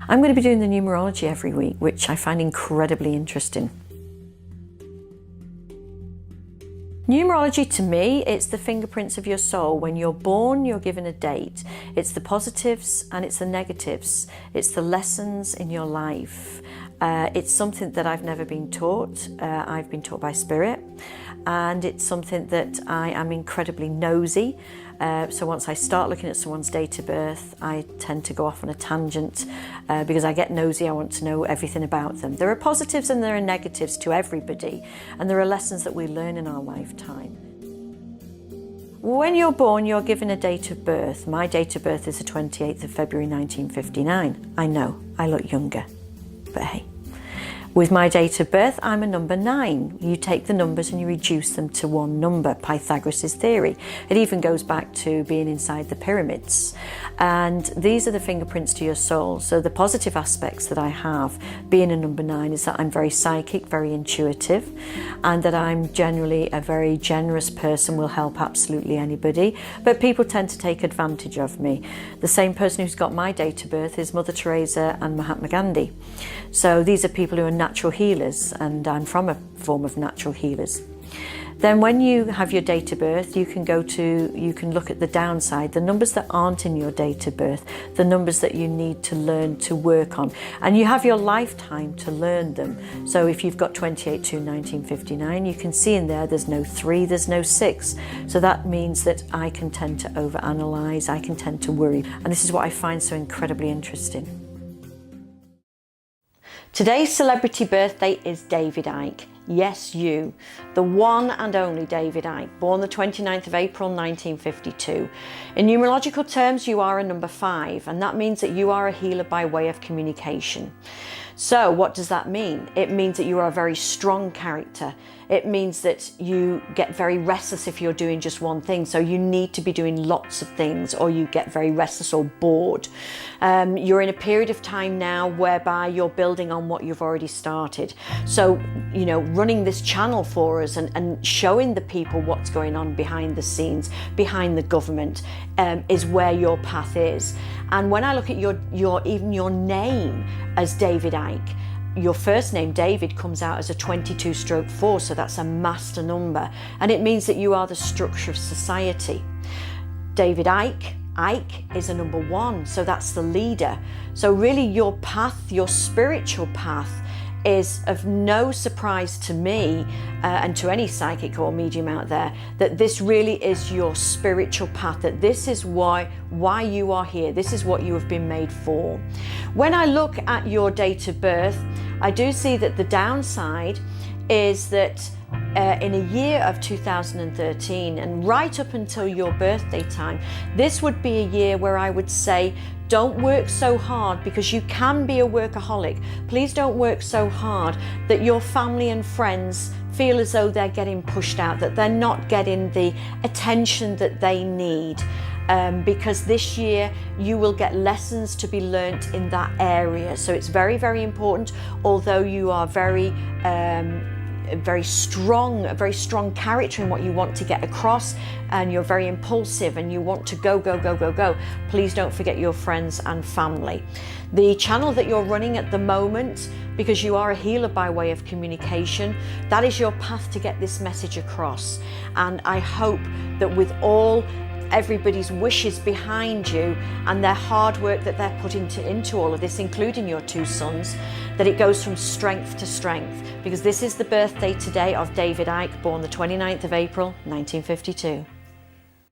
I'm going to be doing the numerology every week, which I find incredibly interesting. Numerology, to me, it's the fingerprints of your soul. When you're born, you're given a date. It's the positives and it's the negatives. It's the lessons in your life. It's something that I've never been taught. I've been taught by Spirit, and it's something that I am incredibly nosy. So once I start looking at someone's date of birth, I tend to go off on a tangent because I get nosy. I want to know everything about them. There are positives and there are negatives to everybody, and there are lessons that we learn in our lifetime. When you're born, you're given a date of birth. My date of birth is the 28th of February 1959. I know, I look younger, but hey. With my date of birth, I'm a number 9. You take the numbers and you reduce them to one number, Pythagoras' theory. It even goes back to being inside the pyramids. And these are the fingerprints to your soul. So the positive aspects that I have, being a number 9, is that I'm very psychic, very intuitive, and that I'm generally a very generous person, will help absolutely anybody. But people tend to take advantage of me. The same person who's got my date of birth is Mother Teresa and Mahatma Gandhi. So these are people who are natural healers, and I'm from a form of natural healers. Then when you have your date of birth, you can look at the downside, the numbers that aren't in your date of birth, the numbers that you need to learn to work on. And you have your lifetime to learn them. So if you've got 28/2/1959, you can see in there's no 3, there's no 6. So that means that I can tend to overanalyze, I can tend to worry. And this is what I find so incredibly interesting. Today's celebrity birthday is David Icke. Yes, you, the one and only David Icke, born the 29th of April 1952. In numerological terms, you are a number 5, and that means that you are a healer by way of communication. So what does that mean? It means that you are a very strong character. It means that you get very restless if you're doing just one thing. So you need to be doing lots of things, or you get very restless or bored. You're in a period of time now whereby you're building on what you've already started. So, running this channel for us and showing the people what's going on behind the scenes, behind the government, is where your path is. And when I look at even your name as David Icke, your first name, David, comes out as a 22/4, so that's a master number. And it means that you are the structure of society. David Icke is a number 1, so that's the leader. So really your path, your spiritual path, is of no surprise to me and to any psychic or medium out there, that this really is your spiritual path, that this is why you are here. This is what you have been made for. When I look at your date of birth, I do see that the downside is that in a year of 2013 and right up until your birthday time, this would be a year where I would say, don't work so hard, because you can be a workaholic. Please don't work so hard that your family and friends feel as though they're getting pushed out, that they're not getting the attention that they need. Because this year you will get lessons to be learnt in that area. So it's very, very important, although you are a very strong character in what you want to get across, and you're very impulsive and you want to go. Please don't forget your friends and family. The channel that you're running at the moment, because you are a healer by way of communication, that is your path to get this message across. And I hope that with everybody's wishes behind you and their hard work that they're put into all of this, including your 2 sons, that it goes from strength to strength, because this is the birthday today of David Icke, born the 29th of April 1952.